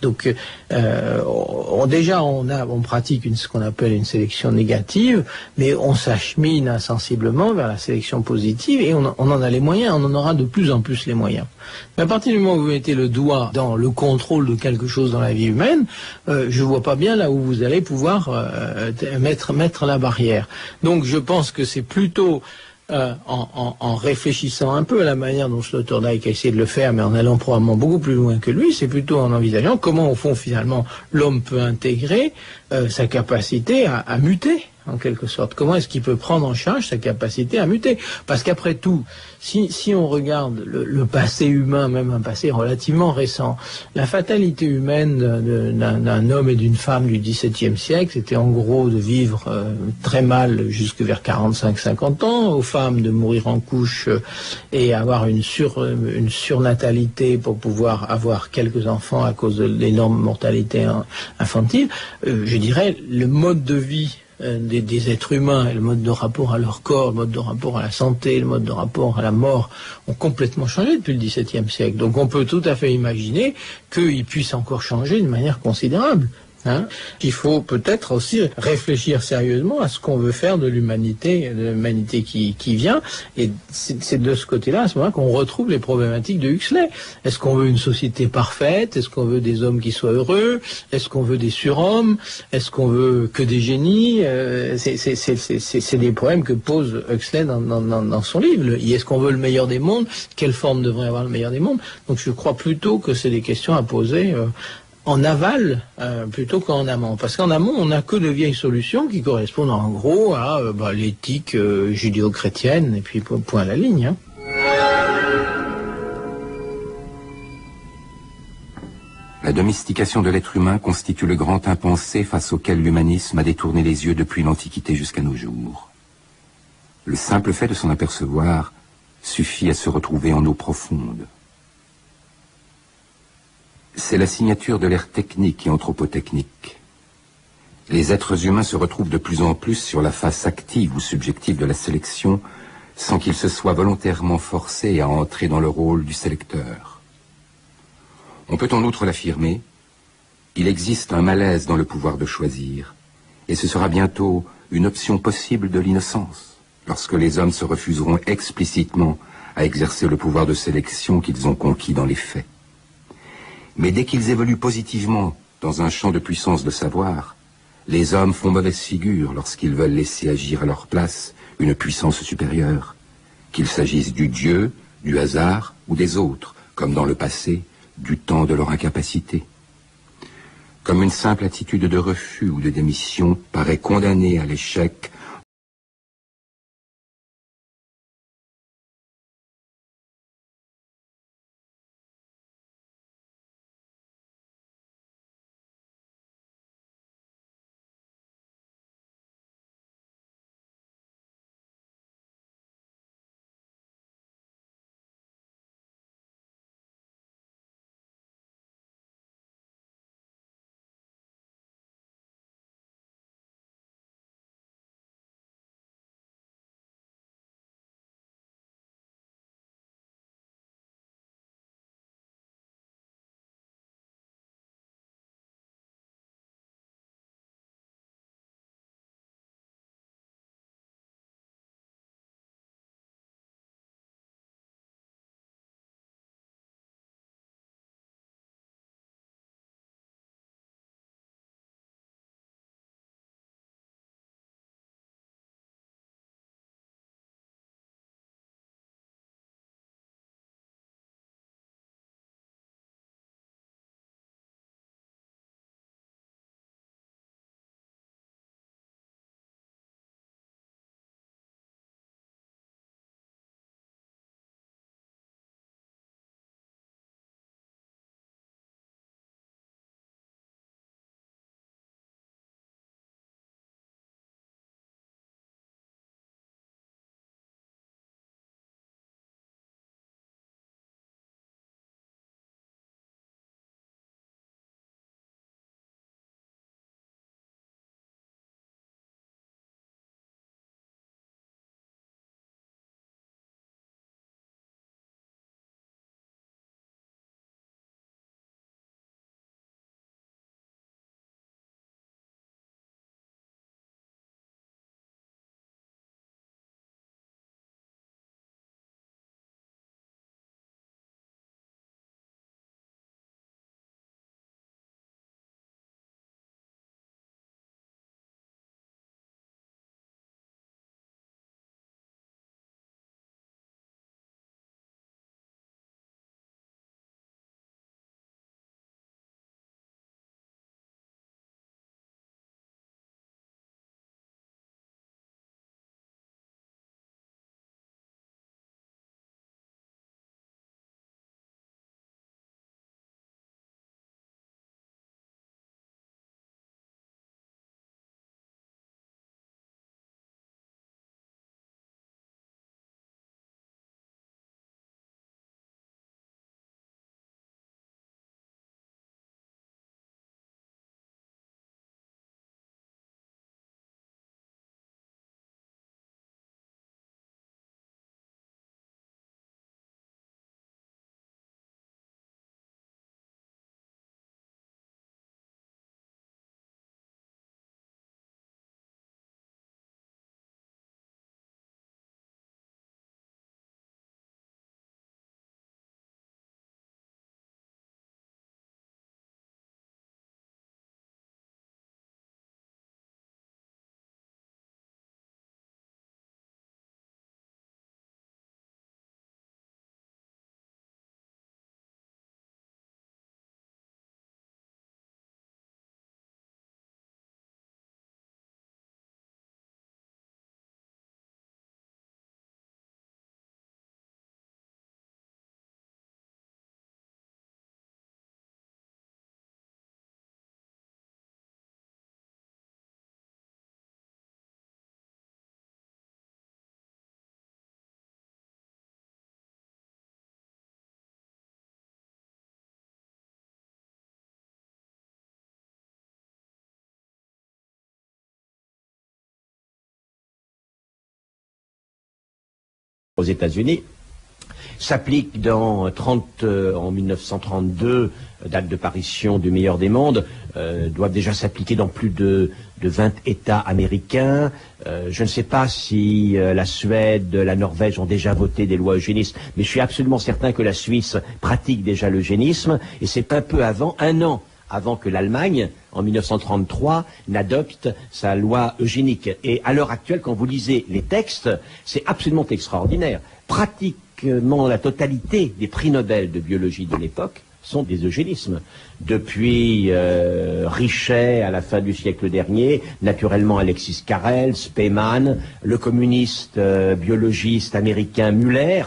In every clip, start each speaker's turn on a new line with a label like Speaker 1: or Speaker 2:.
Speaker 1: Donc, déjà, on pratique ce qu'on appelle une sélection négative, mais on s'achemine insensiblement vers la sélection positive et on en a les moyens, on en aura de plus en plus les moyens. Mais à partir du moment où vous mettez le doigt dans le contrôle de quelque chose dans la vie humaine, je vois pas bien là où vous allez pouvoir mettre la barrière. Donc, je pense que c'est plutôt en réfléchissant un peu à la manière dont Sloterdijk a essayé de le faire, mais en allant probablement beaucoup plus loin que lui, c'est plutôt en envisageant comment, au fond, finalement, l'homme peut intégrer sa capacité à muter, en quelque sorte. Comment est-ce qu'il peut prendre en charge sa capacité à muter? Parce qu'après tout, si on regarde le passé humain, même un passé relativement récent, la fatalité humaine d'un homme et d'une femme du XVIIe siècle, c'était en gros de vivre très mal jusque vers 45-50 ans, aux femmes de mourir en couche et avoir une surnatalité pour pouvoir avoir quelques enfants à cause de l'énorme mortalité infantile. Je dirais, le mode de vie des êtres humains et le mode de rapport à leur corps, le mode de rapport à la santé, le mode de rapport à la mort ont complètement changé depuis le XVIIe siècle. Donc on peut tout à fait imaginer qu'ils puissent encore changer de manière considérable. Il faut peut-être aussi réfléchir sérieusement à ce qu'on veut faire de l'humanité qui vient, et c'est de ce côté-là, à ce moment-là, qu'on retrouve les problématiques de Huxley. Est-ce qu'on veut une société parfaite? Est-ce qu'on veut des hommes qui soient heureux? Est-ce qu'on veut des surhommes? Est-ce qu'on veut que des génies? C'est des problèmes que pose Huxley dans son livre. Est-ce qu'on veut le meilleur des mondes? Quelle forme devrait avoir le meilleur des mondes? Donc je crois plutôt que c'est des questions à poser en aval plutôt qu'en amont. Parce qu'en amont, on n'a que de vieilles solutions qui correspondent en gros à l'éthique judéo-chrétienne, et puis point à la ligne.
Speaker 2: La domestication de l'être humain constitue le grand impensé face auquel l'humanisme a détourné les yeux depuis l'Antiquité jusqu'à nos jours. Le simple fait de s'en apercevoir suffit à se retrouver en eau profonde. C'est la signature de l'ère technique et anthropotechnique. Les êtres humains se retrouvent de plus en plus sur la face active ou subjective de la sélection, sans qu'ils se soient volontairement forcés à entrer dans le rôle du sélecteur. On peut en outre l'affirmer, il existe un malaise dans le pouvoir de choisir, et ce sera bientôt une option possible de l'innocence, lorsque les hommes se refuseront explicitement à exercer le pouvoir de sélection qu'ils ont conquis dans les faits. Mais dès qu'ils évoluent positivement dans un champ de puissance de savoir, les hommes font mauvaise figure lorsqu'ils veulent laisser agir à leur place une puissance supérieure, qu'il s'agisse du Dieu, du hasard ou des autres, comme dans le passé, du temps de leur incapacité. Comme une simple attitude de refus ou de démission paraît condamnée à l'échec
Speaker 3: aux États-Unis s'applique en 1932, date de parution du Meilleur des mondes, doivent déjà s'appliquer dans plus de 20 États américains. Je ne sais pas si la Suède, la Norvège ont déjà voté des lois eugénistes, mais je suis absolument certain que la Suisse pratique déjà l'eugénisme, et c'est un peu avant, un an avant que l'Allemagne, en 1933, n'adopte sa loi eugénique. Et à l'heure actuelle, quand vous lisez les textes, c'est absolument extraordinaire. Pratiquement la totalité des prix Nobel de biologie de l'époque sont des eugénismes. Depuis Richet à la fin du siècle dernier, naturellement Alexis Carrel, Spemann, le communiste biologiste américain Müller,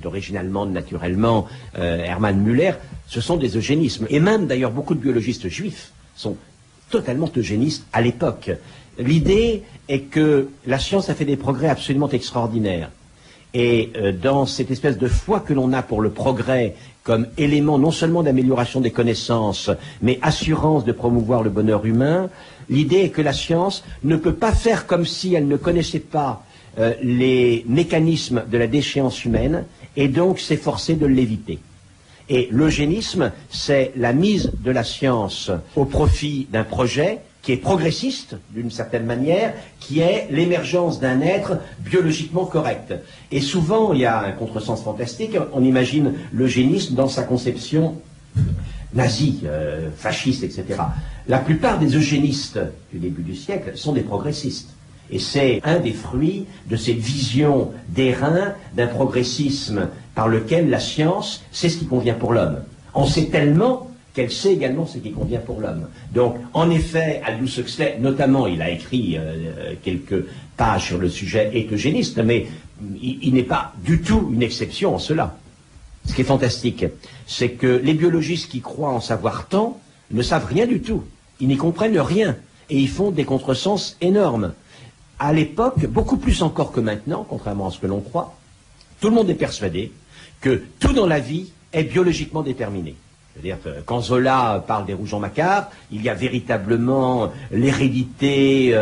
Speaker 3: d'origine allemande naturellement, Hermann Müller, ce sont des eugénismes. Et même d'ailleurs beaucoup de biologistes juifs sont totalement eugénistes à l'époque. L'idée est que la science a fait des progrès absolument extraordinaires. Et dans cette espèce de foi que l'on a pour le progrès comme élément non seulement d'amélioration des connaissances, mais assurance de promouvoir le bonheur humain, l'idée est que la science ne peut pas faire comme si elle ne connaissait pas les mécanismes de la déchéance humaine, et donc s'efforcer de l'éviter. Et l'eugénisme, c'est la mise de la science au profit d'un projet qui est progressiste, d'une certaine manière, qui est l'émergence d'un être biologiquement correct. Et souvent, il y a un contresens fantastique, on imagine l'eugénisme dans sa conception nazie, fasciste, etc. La plupart des eugénistes du début du siècle sont des progressistes. Et c'est un des fruits de cette vision d'airain d'un progressisme par lequel la science sait ce qui convient pour l'homme. On sait tellement qu'elle sait également ce qui convient pour l'homme. Donc, en effet, Aldous Huxley, notamment, il a écrit quelques pages sur le sujet, est eugéniste, mais il n'est pas du tout une exception en cela. Ce qui est fantastique, c'est que les biologistes qui croient en savoir tant ne savent rien du tout. Ils n'y comprennent rien. Et ils font des contresens énormes. À l'époque, beaucoup plus encore que maintenant, contrairement à ce que l'on croit, tout le monde est persuadé que tout dans la vie est biologiquement déterminé. C'est-à-dire que quand Zola parle des Rougon-Macquart, il y a véritablement l'hérédité,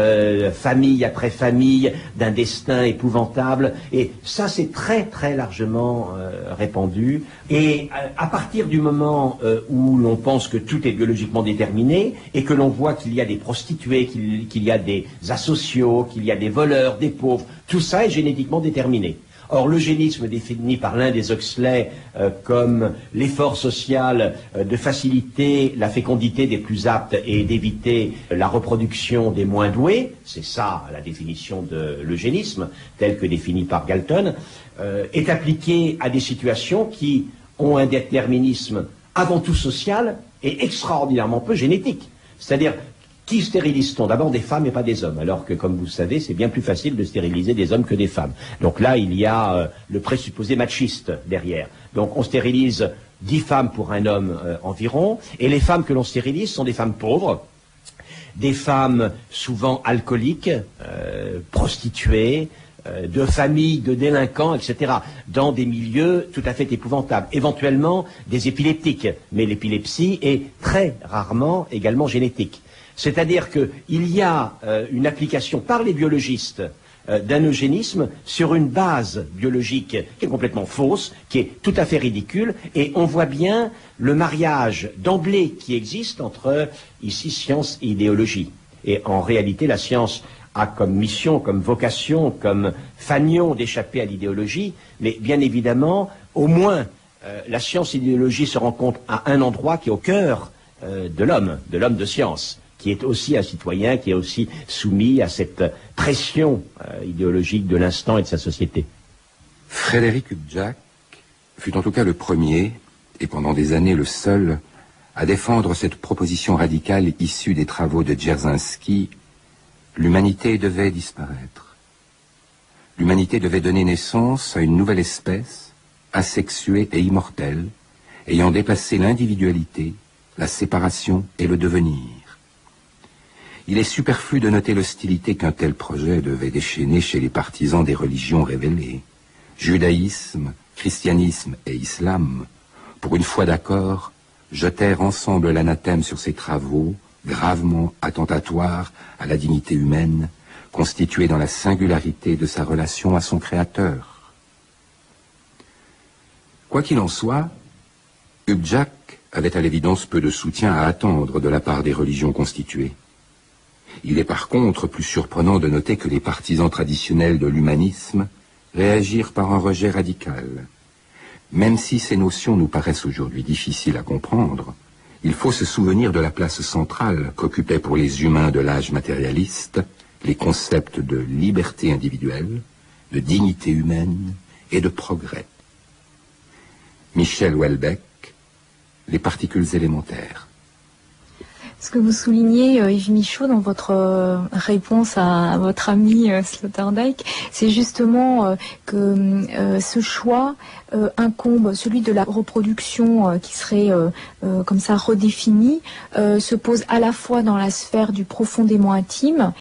Speaker 3: famille après famille, d'un destin épouvantable. Et ça, c'est très très largement répandu. Et à partir du moment où l'on pense que tout est biologiquement déterminé, et que l'on voit qu'il y a des prostituées, qu'il y a des asociaux, qu'il y a des voleurs, des pauvres, tout ça est génétiquement déterminé. Or, l'eugénisme défini par l'un des Huxley comme l'effort social de faciliter la fécondité des plus aptes et d'éviter la reproduction des moins doués, c'est ça la définition de l'eugénisme, telle que définie par Galton, est appliqué à des situations qui ont un déterminisme avant tout social et extraordinairement peu génétique. C'est-à-dire, qui stérilise-t-on? D'abord des femmes et pas des hommes, alors que, comme vous le savez, c'est bien plus facile de stériliser des hommes que des femmes. Donc là, il y a le présupposé machiste derrière. Donc on stérilise 10 femmes pour un homme environ, et les femmes que l'on stérilise sont des femmes pauvres, des femmes souvent alcooliques, prostituées, de familles de délinquants, etc., dans des milieux tout à fait épouvantables. Éventuellement des épileptiques, mais l'épilepsie est très rarement également génétique. C'est-à-dire qu'il y a une application par les biologistes d'un eugénisme sur une base biologique qui est complètement fausse, qui est tout à fait ridicule, et on voit bien le mariage d'emblée qui existe entre, ici, science et idéologie. Et en réalité, la science a comme mission, comme vocation, comme fanion d'échapper à l'idéologie, mais bien évidemment, au moins, la science et l'idéologie se rencontrent à un endroit qui est au cœur de l'homme de science, qui est aussi un citoyen, qui est aussi soumis à cette pression idéologique de l'instant et de sa société.
Speaker 2: Frédéric Updike fut en tout cas le premier, et pendant des années le seul, à défendre cette proposition radicale issue des travaux de Dzerzhinsky. L'humanité devait disparaître. L'humanité devait donner naissance à une nouvelle espèce, asexuée et immortelle, ayant dépassé l'individualité, la séparation et le devenir. Il est superflu de noter l'hostilité qu'un tel projet devait déchaîner chez les partisans des religions révélées. Judaïsme, christianisme et islam, pour une fois d'accord, jetèrent ensemble l'anathème sur ces travaux, gravement attentatoires à la dignité humaine, constituée dans la singularité de sa relation à son Créateur. Quoi qu'il en soit, Updike avait à l'évidence peu de soutien à attendre de la part des religions constituées. Il est par contre plus surprenant de noter que les partisans traditionnels de l'humanisme réagirent par un rejet radical. Même si ces notions nous paraissent aujourd'hui difficiles à comprendre, il faut se souvenir de la place centrale qu'occupaient pour les humains de l'âge matérialiste les concepts de liberté individuelle, de dignité humaine et de progrès. Michel Houellebecq, Les particules élémentaires.
Speaker 4: Ce que vous soulignez, Yves Michaud, dans votre réponse à votre ami Sloterdijk, c'est justement que ce choix incombe, celui de la reproduction qui serait comme ça redéfinie, se pose à la fois dans la sphère du profondément intime